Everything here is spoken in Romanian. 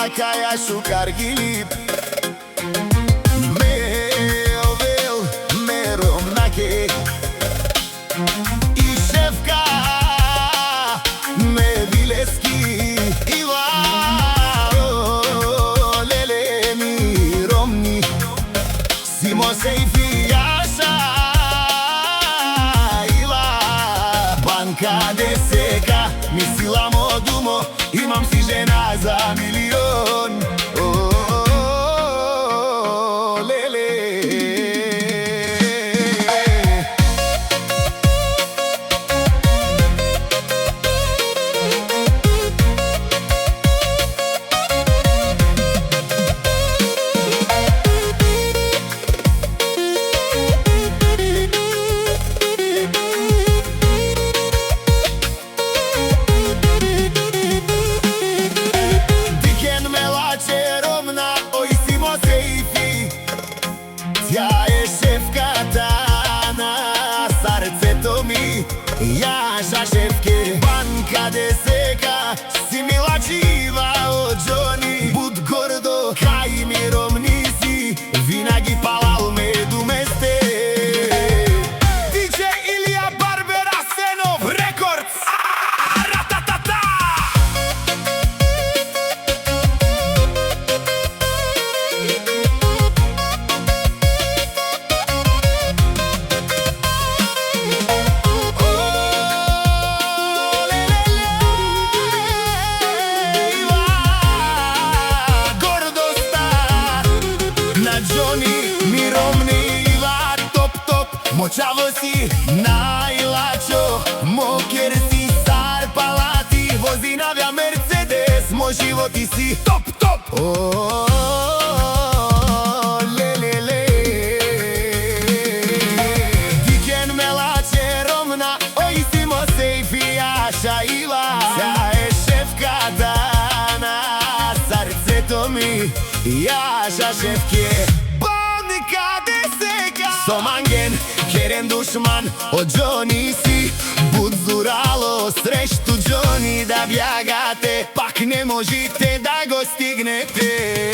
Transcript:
Caia Sucar Gilip Meovel Merom Nake I Šefka Mevileski Iva Lele mi Romni Simo Seifi Așa Iva Banca de seca Mi sila modumo Imam si žena za milion Lele Tja e šefkata na srceto mi Jaša šefke Banca de seca Si milačiva od Johnny Bud gordo Kaj mi romnisi Vinagi palal medu meste DJ Ilija Barber Asenov Records Ratatata Johnny, mi romni Iva top Moćavo si najlačo Moker si sar palati Vozi navja Mercedes Moj životi si top Lelele Diken melače romna Oj simo sejfi Jaša Iva Tja je šefkata na srceto mi Jaša šefke Banca de seca Somangen, keren dušman Od Johnny si Bud zuralo sreštu Johnny Da bjagate Pak ne možete da go stignete